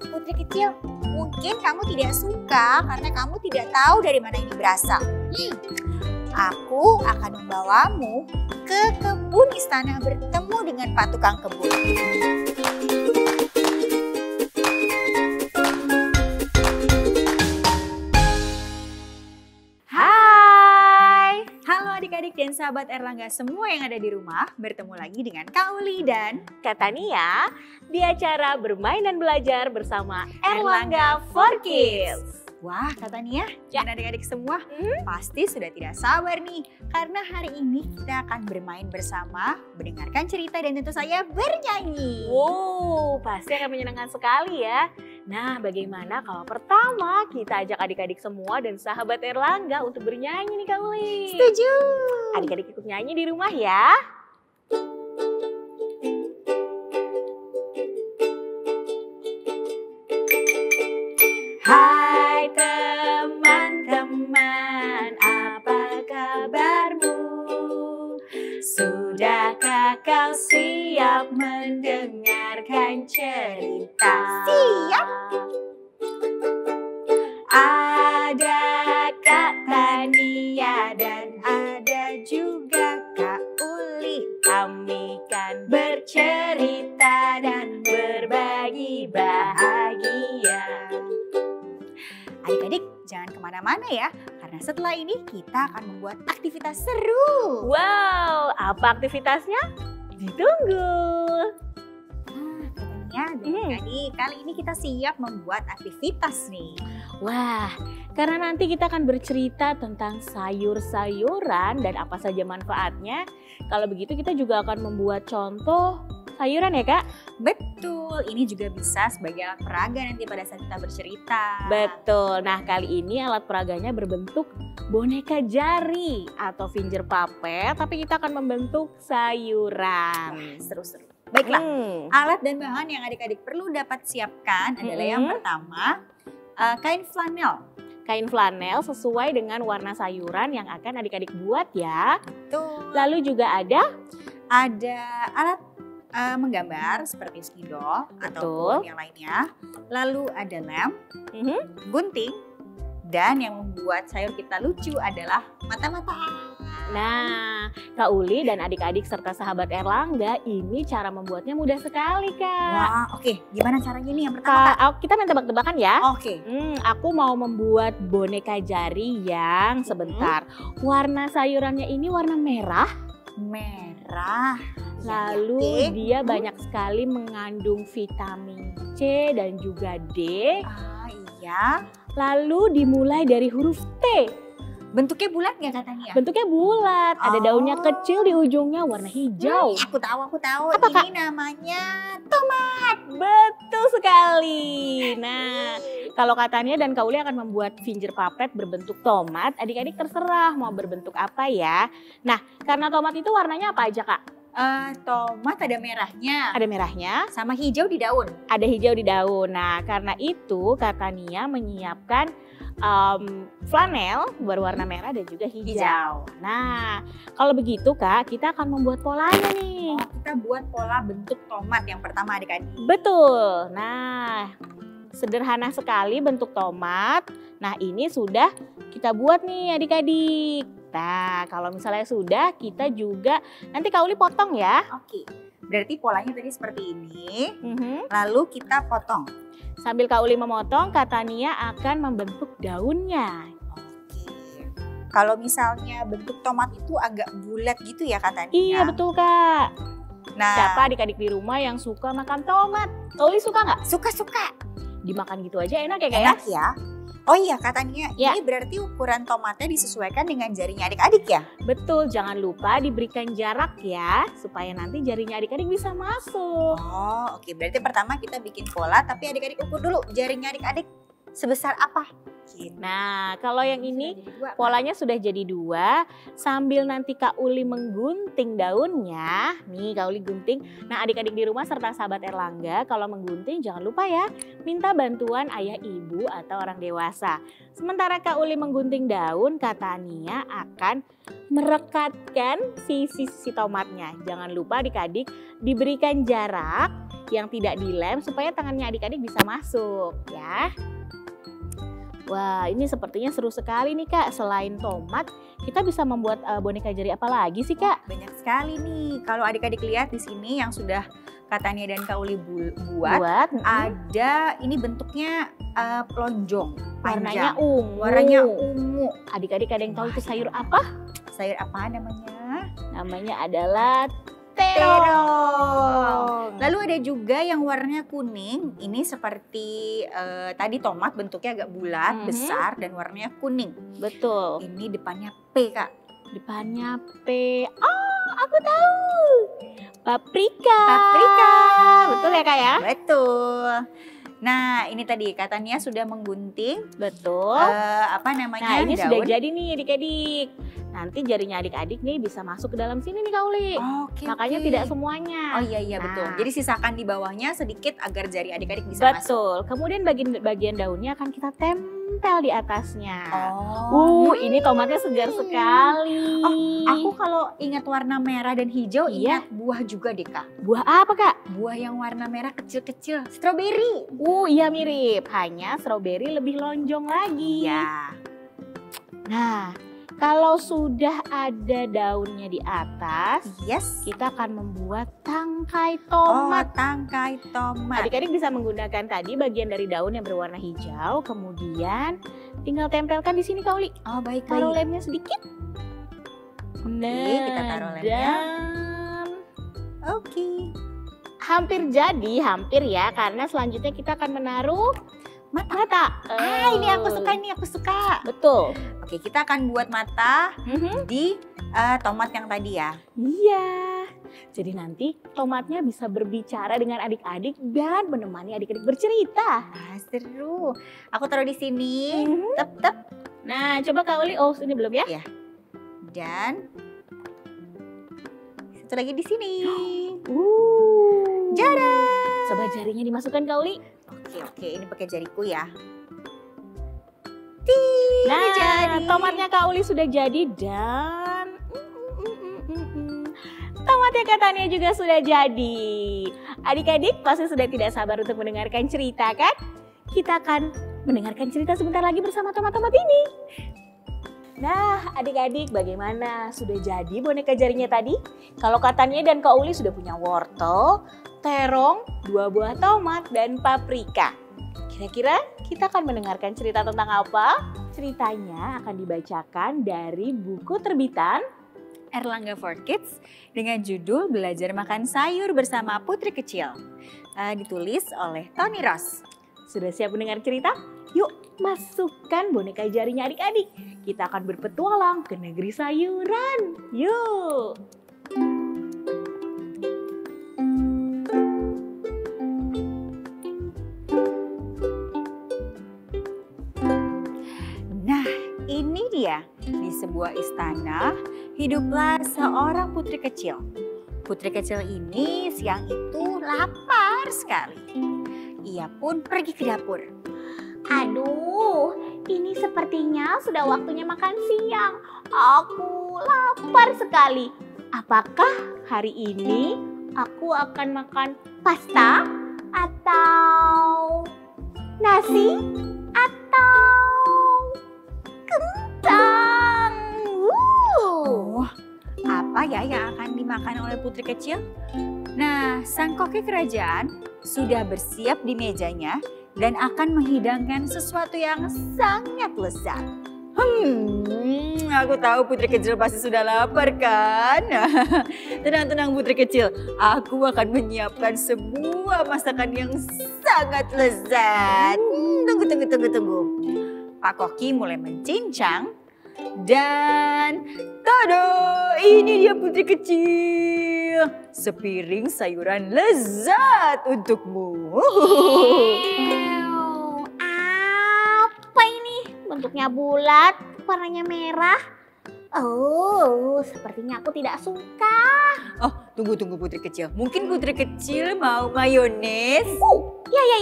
Putri kecil, mungkin kamu tidak suka karena kamu tidak tahu dari mana ini berasal. Aku akan membawamu ke kebun istana bertemu dengan Pak Tukang Kebun. Hai, halo adik-adik dan sahabat Erlangga semua yang ada di rumah. Bertemu lagi dengan Kak Uli dan Kak Tania di acara Bermain dan Belajar bersama Erlangga for Kids. Wah, Kak Tania dan adik-adik semua pasti sudah tidak sabar nih. Karena hari ini kita akan bermain bersama, mendengarkan cerita dan tentu saja bernyanyi. Wow, pasti akan menyenangkan sekali ya. Nah, bagaimana kalau pertama kita ajak adik-adik semua dan sahabat Erlangga untuk bernyanyi nih Kak Uli? Setuju. Adik-adik ikut nyanyi di rumah ya. Hai teman-teman, apa kabarmu? Sudahkah kau siap mendengarkan cerita? Siap. Ada Kak Tania dan ada juga Kak Uli. Kami kan bercerita dan berbagi bahagia. Adik-adik jangan kemana-mana ya, karena setelah ini kita akan membuat aktivitas seru. Wow, apa aktivitasnya? Ditunggu. Katanya adik-adik, kali ini kita siap membuat aktivitas nih. Wah, karena nanti kita akan bercerita tentang sayur-sayuran dan apa saja manfaatnya. Kalau begitu kita juga akan membuat contoh sayuran ya Kak? Betul, ini juga bisa sebagai alat peraga nanti pada saat kita bercerita. Betul, nah kali ini alat peraganya berbentuk boneka jari atau finger puppet, tapi kita akan membentuk sayuran. Seru-seru. Baiklah, alat dan bahan yang adik-adik perlu dapat siapkan adalah yang pertama, kain flanel. Kain flanel sesuai dengan warna sayuran yang akan adik-adik buat ya. Betul. Lalu juga ada alat menggambar seperti spidol ataupun yang lainnya. Lalu ada lem, gunting, dan yang membuat sayur kita lucu adalah mata-mata. Nah, Kak Uli dan adik-adik serta sahabat Erlangga, ini cara membuatnya mudah sekali Kak. Wah, oke. Gimana caranya nih yang pertama Kak? Kita main tebak-tebakan ya. Oke. Aku mau membuat boneka jari yang sebentar. Warna sayurannya ini warna merah. Merah. Lalu dia banyak sekali mengandung vitamin C dan juga D. Ah iya. Lalu dimulai dari huruf T. Bentuknya bulat nggak katanya? Bentuknya bulat, ada daunnya kecil di ujungnya warna hijau. Aku tahu. Apa, ini namanya tomat. Betul sekali. Nah, kalau Kak Tania dan Kak Uli akan membuat finger puppet berbentuk tomat, adik-adik terserah mau berbentuk apa ya. Nah, karena tomat itu warnanya apa aja Kak? Tomat ada merahnya. Ada merahnya. Sama hijau di daun. Ada hijau di daun. Nah, karena itu Kak Tania menyiapkan flanel berwarna merah dan juga hijau. Nah, kalau begitu Kak, kita akan membuat polanya nih. Kita buat pola bentuk tomat yang pertama adik-adik. Betul. Nah, sederhana sekali bentuk tomat. Nah, ini sudah kita buat nih adik-adik. Nah, kalau misalnya sudah, kita juga nanti Kak Uli potong ya. Oke, berarti polanya tadi seperti ini. Lalu kita potong. Sambil Kak Uli memotong, Kak Tania akan membentuk daunnya. Oke. Kalau misalnya bentuk tomat itu agak bulat gitu ya Kak Tania? Iya betul Kak. Nah, siapa adik-adik di rumah yang suka makan tomat? Kak Uli suka nggak? Suka. Dimakan gitu aja enak ya Kak? Enak ya. Oh iya Kak Tania, ya. Ini berarti ukuran tomatnya disesuaikan dengan jarinya adik-adik ya? Betul, jangan lupa diberikan jarak ya, supaya nanti jarinya adik-adik bisa masuk. Oh oke, berarti pertama kita bikin pola, tapi adik-adik ukur dulu jarinya adik-adik sebesar apa? Nah, kalau yang ini polanya sudah jadi 2, sambil nanti Kak Uli menggunting daunnya. Nih Kak Uli gunting. Nah, adik-adik di rumah serta sahabat Erlangga, kalau menggunting jangan lupa ya, minta bantuan ayah ibu atau orang dewasa. Sementara Kak Uli menggunting daun, Kak Tania akan merekatkan sisi tomatnya. Jangan lupa adik-adik diberikan jarak yang tidak dilem supaya tangannya adik-adik bisa masuk ya. Wah, ini sepertinya seru sekali nih Kak. Selain tomat, kita bisa membuat boneka jari apa lagi sih Kak? Banyak sekali nih. Kalau adik-adik lihat di sini yang sudah Kak Tania dan Kak Uli buat ada ini bentuknya lonjong. Warnanya ungu. Warnanya ungu. Adik-adik ada yang tahu itu sayur apa? Sayur apa namanya? Namanya adalah terong. Lalu ada juga yang warnanya kuning. Ini seperti tadi tomat, bentuknya agak bulat, besar dan warnanya kuning. Betul. Ini depannya P Kak. Depannya P. Oh, aku tahu. Paprika. Paprika. Betul ya Kak ya? Betul. Nah, ini tadi katanya sudah menggunting. Betul. Apa namanya? Nah, ini daun. sudah jadi nih adik-adik. Nanti jarinya adik-adik nih bisa masuk ke dalam sini nih Kak Uli. Makanya tidak semuanya. Oh iya betul. Jadi sisakan di bawahnya sedikit agar jari adik-adik bisa masuk. Betul. Kemudian bagian daunnya akan kita tempel di atasnya. Ini tomatnya segar sekali. Aku kalau ingat warna merah dan hijau ingat buah juga deh Kak. Buah apa Kak? Buah yang warna merah kecil-kecil. Stroberi. Iya mirip. Hanya stroberi lebih lonjong lagi. Iya. Nah, kalau sudah ada daunnya di atas, kita akan membuat tangkai tomat. Tangkai tomat. Adik-adik bisa menggunakan tadi bagian dari daun yang berwarna hijau, kemudian tinggal tempelkan di sini Kak Uli. Baik. Taruh lemnya sedikit. Nah, kita taruh lemnya. Hampir jadi, hampir ya, karena selanjutnya kita akan menaruh mata. Ini aku suka. Betul. Oke, kita akan buat mata di tomat yang tadi ya. Iya. Jadi nanti tomatnya bisa berbicara dengan adik-adik dan menemani adik-adik bercerita. Seru. Aku taruh di sini. Tep. Nah, coba Kak Uli. Ini belum ya? Iya. Dan satu lagi di sini. Jada. Coba jarinya dimasukkan Kak Uli. Oke, ini pakai jariku ya. Nah, jadi. Tomatnya Kak Uli sudah jadi dan tomatnya Kak Tania juga sudah jadi. Adik-adik pasti sudah tidak sabar untuk mendengarkan cerita kan? Kita akan mendengarkan cerita sebentar lagi bersama tomat-tomat ini. Nah, adik-adik bagaimana? Sudah jadi boneka jarinya tadi? Kalau Kak Tania dan Kak Uli sudah punya wortel, terong, 2 buah tomat, dan paprika. Kira-kira kita akan mendengarkan cerita tentang apa? Ceritanya akan dibacakan dari buku terbitan Erlangga for Kids dengan judul Belajar Makan Sayur Bersama Putri Kecil. Ditulis oleh Tony Ross. Sudah siap mendengar cerita? Yuk masukkan boneka jarinya adik-adik. Kita akan berpetualang ke negeri sayuran. Yuk! Ini dia, di sebuah istana hiduplah seorang putri kecil. Putri kecil ini siang itu lapar sekali. Ia pun pergi ke dapur. Aduh, ini sepertinya sudah waktunya makan siang. Aku lapar sekali. Apakah hari ini aku akan makan pasta atau nasi atau kentang? Apa ya yang akan dimakan oleh putri kecil? Nah, sang koki kerajaan sudah bersiap di mejanya dan akan menghidangkan sesuatu yang sangat lezat. Aku tahu putri kecil pasti sudah lapar kan? Tenang-tenang putri kecil, aku akan menyiapkan sebuah masakan yang sangat lezat. Tunggu. Pak Koki mulai mencincang dan tada, ini dia putri kecil. Sepiring sayuran lezat untukmu. Apa ini? Bentuknya bulat, warnanya merah. Oh, sepertinya aku tidak suka. Oh, tunggu putri kecil. Mungkin putri kecil mau mayones?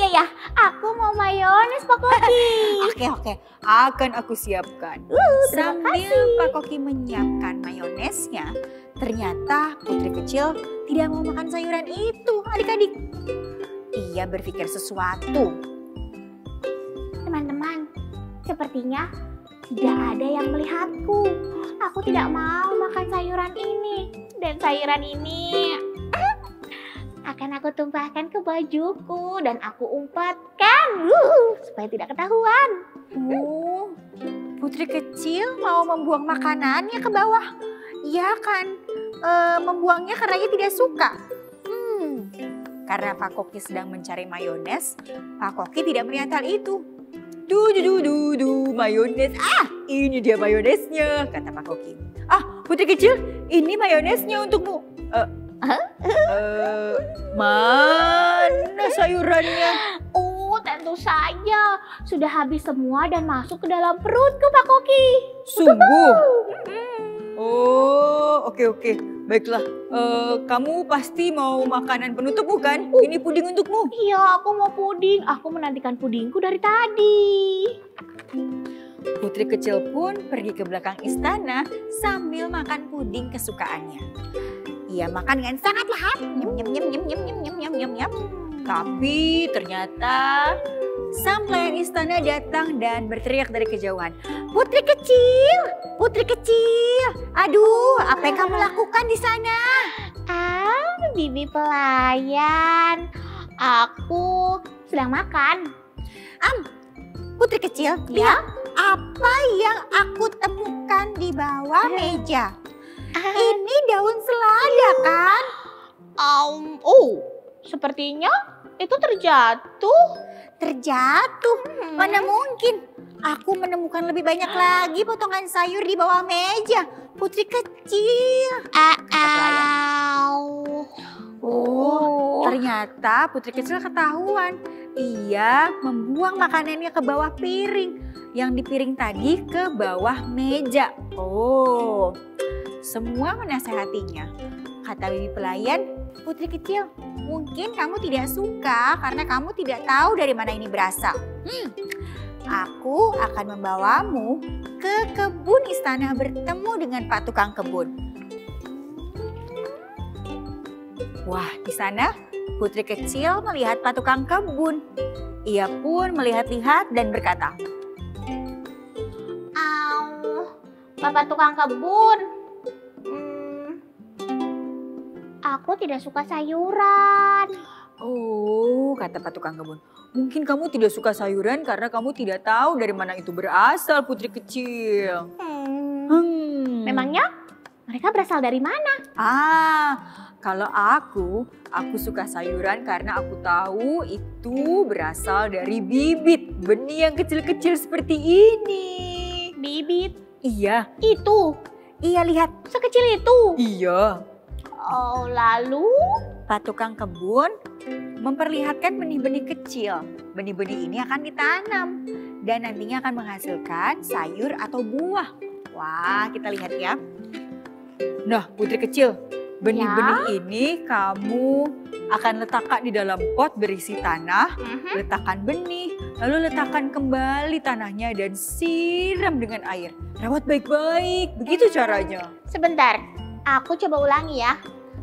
Ya. Aku mau mayones Pak Koki. Oke. Akan aku siapkan. Sambil Pak Koki menyiapkan mayonesnya, Ternyata putri kecil tidak mau makan sayuran itu, adik-adik. Ia berpikir sesuatu. Teman-teman, sepertinya tidak ada yang melihatku. Aku tidak mau makan sayuran ini. Dan sayuran ini akan aku tumpahkan ke bajuku dan aku umpatkan supaya tidak ketahuan. Oh, putri kecil mau membuang makanannya ke bawah. Ia akan membuangnya karena ia tidak suka. Karena Pak Koki sedang mencari mayones, Pak Koki tidak melihat hal itu. Mayones. Ini dia mayonesnya, kata Pak Koki. Putri kecil, ini mayonesnya untukmu. Mana sayurannya? Tentu saja. Sudah habis semua dan masuk ke dalam perutku, Pak Koki. Sungguh? Oh, oke. Baiklah, kamu pasti mau makanan penutup bukan? Ini puding untukmu. Iya, aku mau puding. Aku menantikan pudingku dari tadi. Putri kecil pun pergi ke belakang istana sambil makan puding kesukaannya. Ia makan dengan sangat lahap. Nyam. Tapi ternyata sang pelayan istana datang dan berteriak dari kejauhan. Putri kecil. Aduh, apa yang kamu lakukan di sana? Bibi pelayan. Aku sedang makan. Putri kecil, lihat apa yang aku temukan di bawah meja. Ini daun selada kan? Sepertinya itu terjatuh. Mana mungkin? Aku menemukan lebih banyak lagi potongan sayur di bawah meja. Putri kecil. Ternyata putri kecil ketahuan. Ia membuang makanannya ke bawah piring. Yang di piring tadi ke bawah meja. Semua menasehatinya. Kata bibi pelayan, putri kecil, mungkin kamu tidak suka karena kamu tidak tahu dari mana ini berasal. Aku akan membawamu ke kebun istana bertemu dengan Pak Tukang Kebun. Wah, di sana putri kecil melihat Pak Tukang Kebun. Ia pun melihat-lihat dan berkata, Bapak Tukang Kebun, aku tidak suka sayuran. Kata Pak Tukang Kebun. Mungkin kamu tidak suka sayuran karena kamu tidak tahu dari mana itu berasal, putri kecil. Memangnya mereka berasal dari mana? Kalau aku suka sayuran karena aku tahu itu berasal dari bibit. Benih yang kecil-kecil seperti ini. Bibit? Iya. Itu? Iya, lihat. Sekecil itu? Iya. Lalu? Pak Tukang Kebun memperlihatkan benih-benih kecil. Benih-benih ini akan ditanam dan nantinya akan menghasilkan sayur atau buah. Wah, kita lihat ya. Nah, putri kecil, benih-benih ini kamu akan letakkan di dalam pot berisi tanah, letakkan benih, lalu letakkan kembali tanahnya dan siram dengan air. Rawat baik-baik, begitu caranya. Sebentar, aku coba ulangi ya.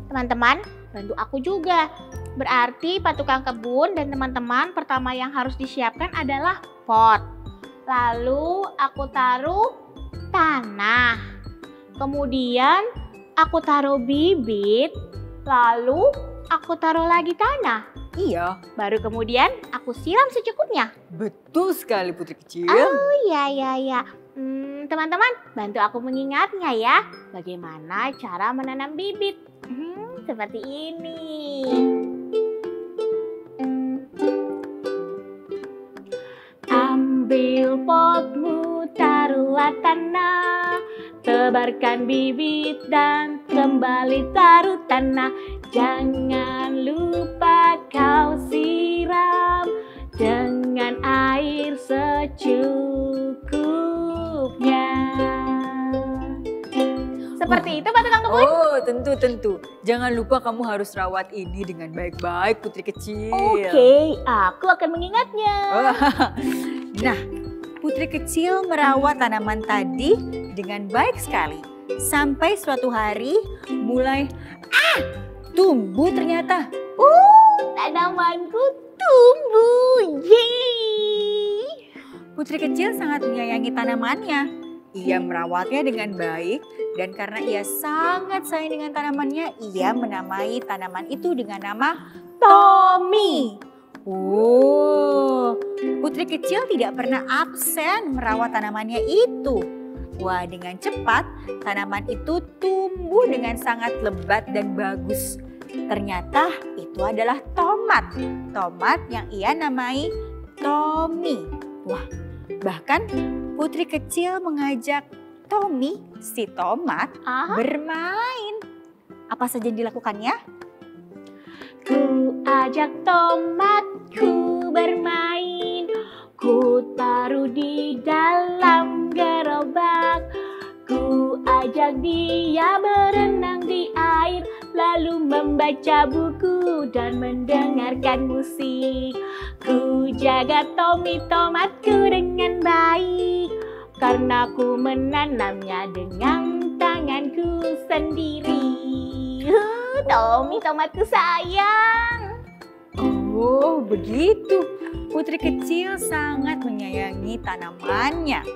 Teman-teman, bantu aku juga. Berarti Pak Tukang Kebun dan teman-teman pertama yang harus disiapkan adalah pot. Lalu aku taruh tanah. Kemudian aku taruh bibit. Lalu aku taruh lagi tanah. Iya. Baru kemudian aku siram secukupnya. Betul sekali putri kecil. Ya. Teman-teman, bantu aku mengingatnya ya. Bagaimana cara menanam bibit? Seperti ini. Ambil potmu, taruhlah tanah, tebarkan bibit dan kembali taruh tanah. Jangan lupa kau siram dengan air secukupnya. Seperti itu Pak Tukang Kebun? Tentu. Jangan lupa kamu harus rawat ini dengan baik-baik putri kecil. Oke, aku akan mengingatnya. Nah, putri kecil merawat tanaman tadi dengan baik sekali. Sampai suatu hari mulai tumbuh ternyata. Tanamanku tumbuh. Yeay. Putri kecil sangat menyayangi tanamannya. Ia merawatnya dengan baik dan karena ia sangat sayang dengan tanamannya, ia menamai tanaman itu dengan nama Tommy. Oh, putri kecil tidak pernah absen merawat tanamannya itu. Wah, dengan cepat tanaman itu tumbuh dengan sangat lebat dan bagus. Ternyata itu adalah tomat. Tomat yang ia namai Tommy. Wah, bahkan putri kecil mengajak Tommy, si tomat, bermain. Apa saja yang dilakukannya? Ku ajak tomatku bermain, ku taruh di dalam gerobak. Ku ajak dia berenang di air, lalu membaca buku dan mendengarkan musik. Ku jaga Tommy tomatku dengan baik, karena ku menanamnya dengan tanganku sendiri. Tommy tomatku sayang. Oh, begitu. Putri kecil sangat menyayangi tanamannya.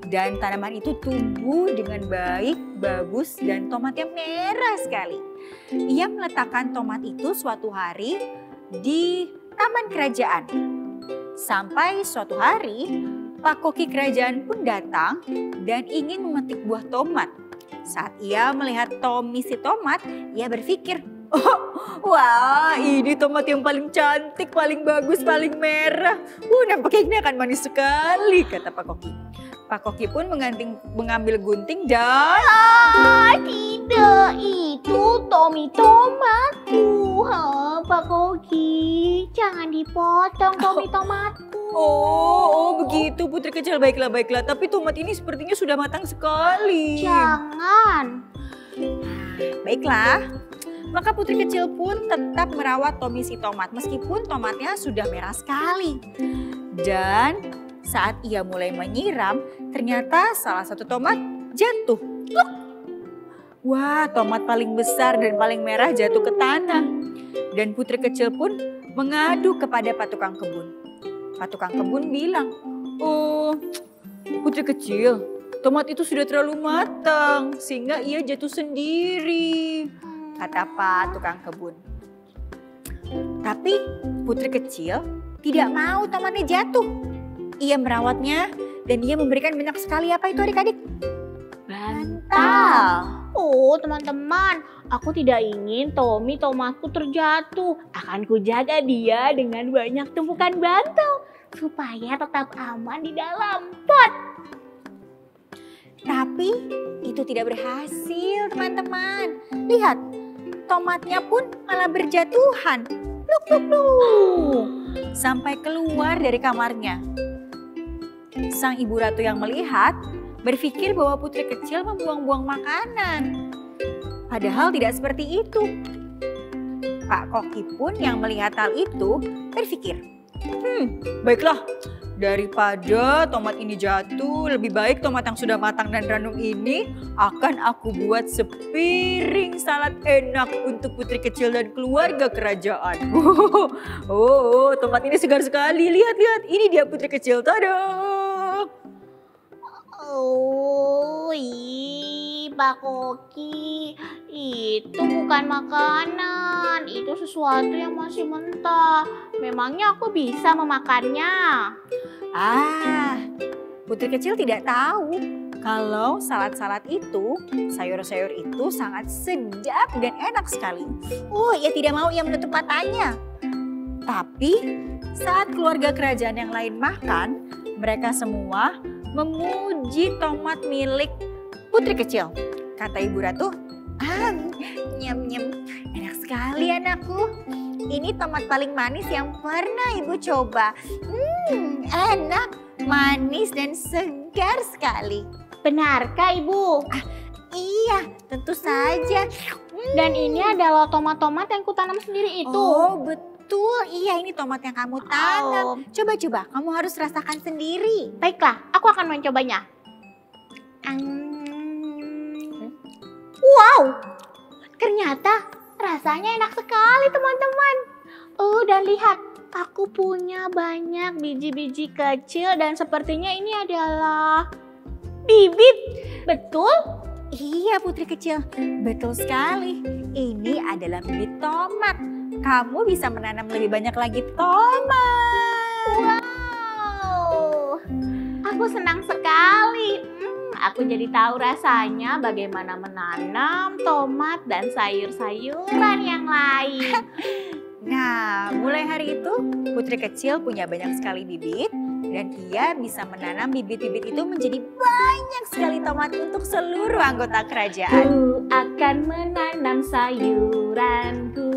Dan tanaman itu tumbuh dengan baik, bagus, dan tomatnya merah sekali. Ia meletakkan tomat itu suatu hari di taman kerajaan. Sampai suatu hari, Pak Koki kerajaan pun datang dan ingin memetik buah tomat. Saat ia melihat Tommy si tomat, ia berpikir, oh, wah, ini tomat yang paling cantik, paling bagus, paling merah. Nampaknya ini akan manis sekali, kata Pak Koki. Pak Koki pun mengambil gunting dan... Tidak, itu Tommy tomatku. Pak Koki, jangan dipotong Tommy tomatku. Oh, begitu putri kecil. Baiklah, baiklah. Tapi tomat ini sepertinya sudah matang sekali. Jangan. Baiklah. Maka putri kecil pun tetap merawat Tommy si tomat meskipun tomatnya sudah merah sekali. Dan saat ia mulai menyiram, ternyata salah satu tomat jatuh. Wah, tomat paling besar dan paling merah jatuh ke tanah. Dan putri kecil pun mengadu kepada Pak Tukang Kebun. Pak Tukang Kebun bilang, oh putri kecil, tomat itu sudah terlalu matang sehingga ia jatuh sendiri, kata Pak Tukang Kebun. Tapi putri kecil tidak mau tomatnya jatuh. Ia merawatnya dan ia memberikan banyak sekali apa itu adik-adik? Bantal. Oh teman-teman, aku tidak ingin Tommy tomatku terjatuh. Akan kujaga dia dengan banyak tumpukan bantal supaya tetap aman di dalam pot. Tapi itu tidak berhasil teman-teman. Lihat, tomatnya pun malah berjatuhan. Pluk, pluk, pluk. Sampai keluar dari kamarnya. Sang ibu ratu yang melihat berpikir bahwa putri kecil membuang-buang makanan. Padahal tidak seperti itu. Pak Koki pun yang melihat hal itu berpikir, baiklah, daripada tomat ini jatuh, lebih baik tomat yang sudah matang dan ranum ini akan aku buat sepiring salad enak untuk putri kecil dan keluarga kerajaan. Oh, tomat ini segar sekali. Lihat, ini dia putri kecil. Tada! Oh, Pak Koki, itu bukan makanan, itu sesuatu yang masih mentah. Memangnya aku bisa memakannya? Putri kecil tidak tahu kalau salad-salad itu, sayur-sayur itu sangat sedap dan enak sekali. Ia tidak mau ia menutup matanya. Tapi saat keluarga kerajaan yang lain makan, mereka semua memuji tomat milik putri kecil. Kata ibu ratu, nyam-nyam, enak sekali anakku. Ini tomat paling manis yang pernah ibu coba. Enak, manis dan segar sekali. Benarkah ibu? Iya, tentu saja. Dan ini adalah tomat-tomat yang kutanam sendiri itu. Oh betul, iya ini tomat yang kamu tanam. Coba-coba, kamu harus rasakan sendiri. Baiklah, aku akan mencobanya. Wow, ternyata rasanya enak sekali teman-teman. Dan lihat, aku punya banyak biji-biji kecil dan sepertinya ini adalah bibit. Betul? Iya Putri kecil, betul sekali. Ini adalah bibit tomat. Kamu bisa menanam lebih banyak lagi tomat. Wow, aku senang sekali. Aku jadi tahu rasanya bagaimana menanam tomat dan sayur-sayuran yang lain. Nah, mulai hari itu Putri kecil punya banyak sekali bibit. Dan ia bisa menanam bibit-bibit itu menjadi banyak sekali tomat untuk seluruh anggota kerajaan. Ku akan menanam sayuranku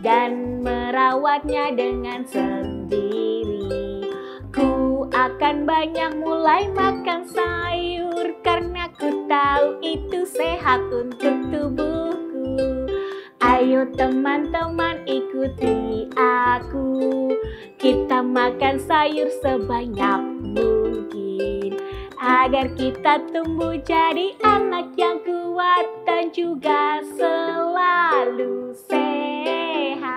dan merawatnya dengan sendiri. Ku akan banyak mulai makan sayur karena ku tahu itu sehat untuk tubuhku. Ayo teman-teman ikuti aku, kita makan sayur sebanyak mungkin agar kita tumbuh jadi anak yang kuat dan juga selalu sehat.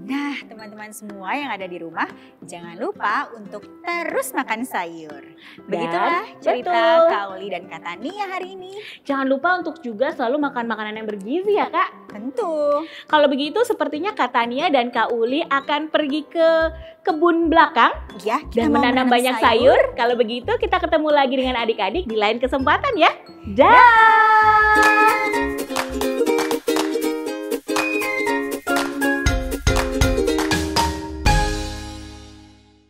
Nah, teman-teman semua yang ada di rumah, jangan lupa untuk terus makan sayur. Begitulah cerita Kak Uli dan Kak Tania hari ini. Jangan lupa untuk juga selalu makan makanan yang bergizi ya Kak. Tentu. Kalau begitu sepertinya Kak Tania dan Kak Uli akan pergi ke kebun belakang Ya, dan menanam banyak sayur. Kalau begitu kita ketemu lagi dengan adik-adik di lain kesempatan ya. Dah.